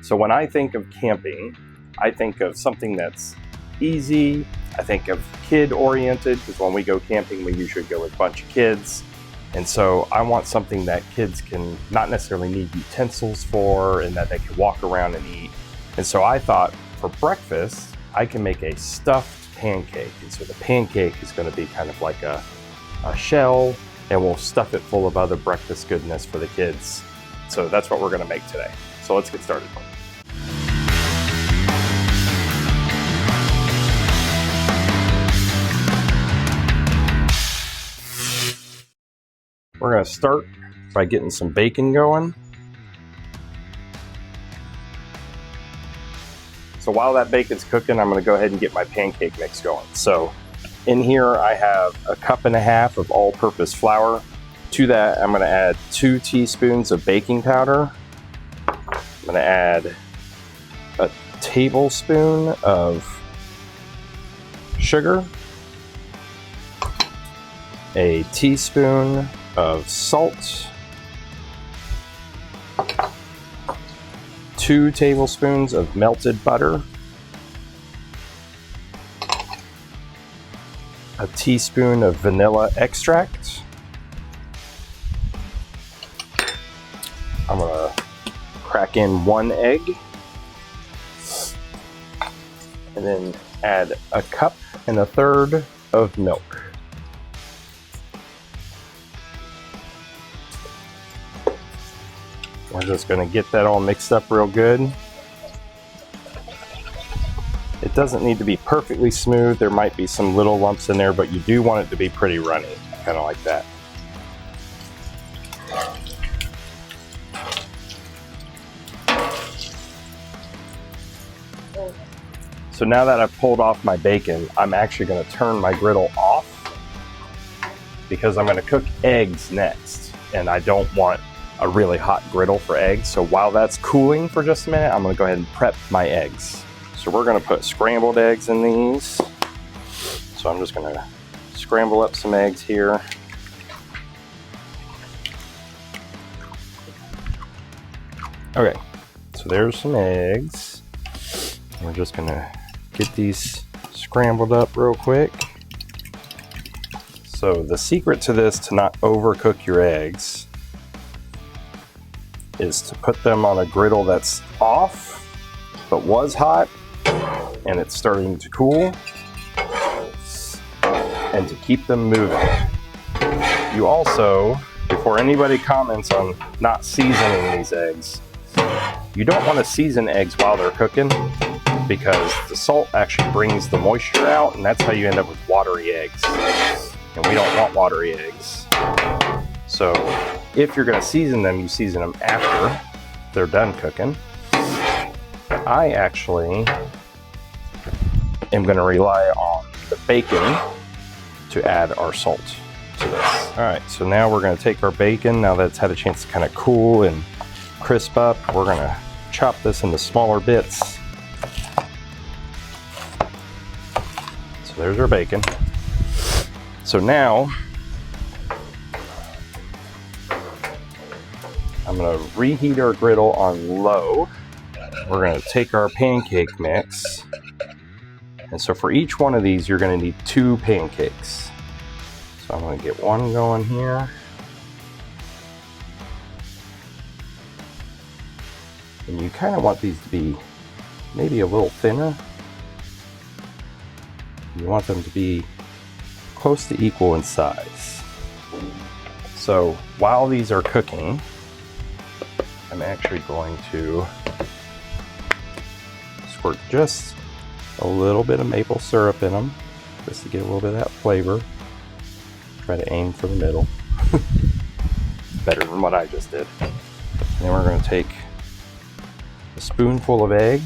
So when I think of camping, I think of something that's easy. I think of kid-oriented, because when we go camping, we usually go with a bunch of kids. And so I want something that kids can not necessarily need utensils for, and that they can walk around and eat. And so I thought for breakfast, I can make a stuffed pancake. And so the pancake is going to be kind of like a shell, and we'll stuff it full of other breakfast goodness for the kids. So that's what we're going to make today. So let's get started. We're going to start by getting some bacon going. So while that bacon's cooking, I'm going to go ahead and get my pancake mix going. So in here I have 1.5 cups of all-purpose flour. To that I'm going to add 2 teaspoons of baking powder. I'm going to add a tablespoon of sugar, a teaspoon of salt, 2 tablespoons of melted butter, a teaspoon of vanilla extract. I'm gonna crack in 1 egg, and then add 1.33 cups of milk. We're just going to get that all mixed up real good. It doesn't need to be perfectly smooth. There might be some little lumps in there, but you do want it to be pretty runny, kind of like that. So now that I've pulled off my bacon, I'm actually going to turn my griddle off because I'm going to cook eggs next, and I don't want a really hot griddle for eggs. So while that's cooling for just a minute, I'm going to go ahead and prep my eggs. So we're going to put scrambled eggs in these. So I'm just going to scramble up some eggs here. Okay, so there's some eggs. We're just going to get these scrambled up real quick. So the secret to this, to not overcook your eggs, is to put them on a griddle that's off but was hot and it's starting to cool, and to keep them moving. You also, before anybody comments on not seasoning these eggs, you don't want to season eggs while they're cooking, because the salt actually brings the moisture out, and that's how you end up with watery eggs, and we don't want watery eggs. So if you're going to season them, you season them after they're done cooking. I actually am going to rely on the bacon to add our salt to this. All right, so now we're going to take our bacon, now that it's had a chance to kind of cool and crisp up, we're going to chop this into smaller bits. So there's our bacon. So now I'm going to reheat our griddle on low. We're going to take our pancake mix. And so for each one of these, you're going to need 2 pancakes. So I'm going to get one going here. And you kind of want these to be maybe a little thinner. You want them to be close to equal in size. So while these are cooking, I'm actually going to squirt just a little bit of maple syrup in them, just to get a little bit of that flavor. Try to aim for the middle. Better than what I just did. And then we're going to take a spoonful of egg,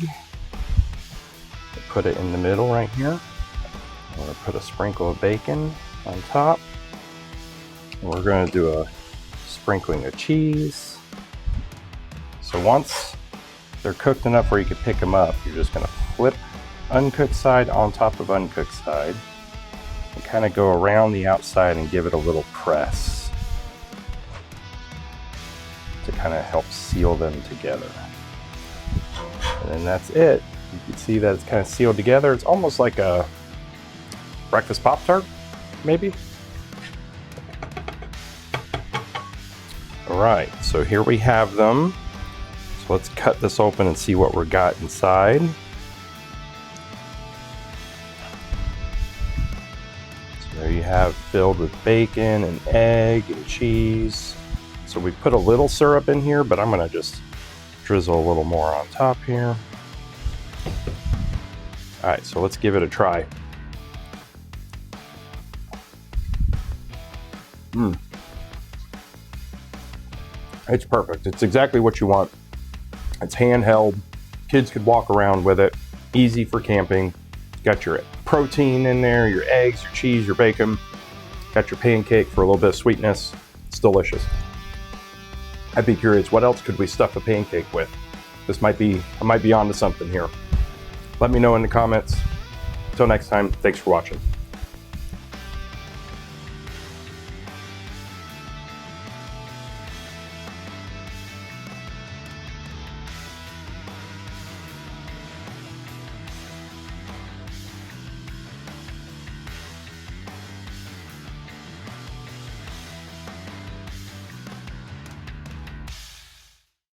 put it in the middle right here. I'm going to put a sprinkle of bacon on top. And we're going to do a sprinkling of cheese. So once they're cooked enough where you can pick them up, you're just going to flip uncooked side on top of uncooked side and kind of go around the outside and give it a little press to kind of help seal them together. And then that's it. You can see that it's kind of sealed together. It's almost like a breakfast Pop-Tart, maybe. All right, so here we have them. So let's cut this open and see what we got inside. So there you have, filled with bacon and egg and cheese. So we put a little syrup in here, but I'm gonna just drizzle a little more on top here. All right, so let's give it a try. It's perfect. It's exactly what you want. It's handheld. Kids could walk around with it. Easy for camping. Got your protein in there, your eggs, your cheese, your bacon. Got your pancake for a little bit of sweetness. It's delicious. I'd be curious, what else could we stuff a pancake with? I might be onto something here. Let me know in the comments. Until next time, thanks for watching.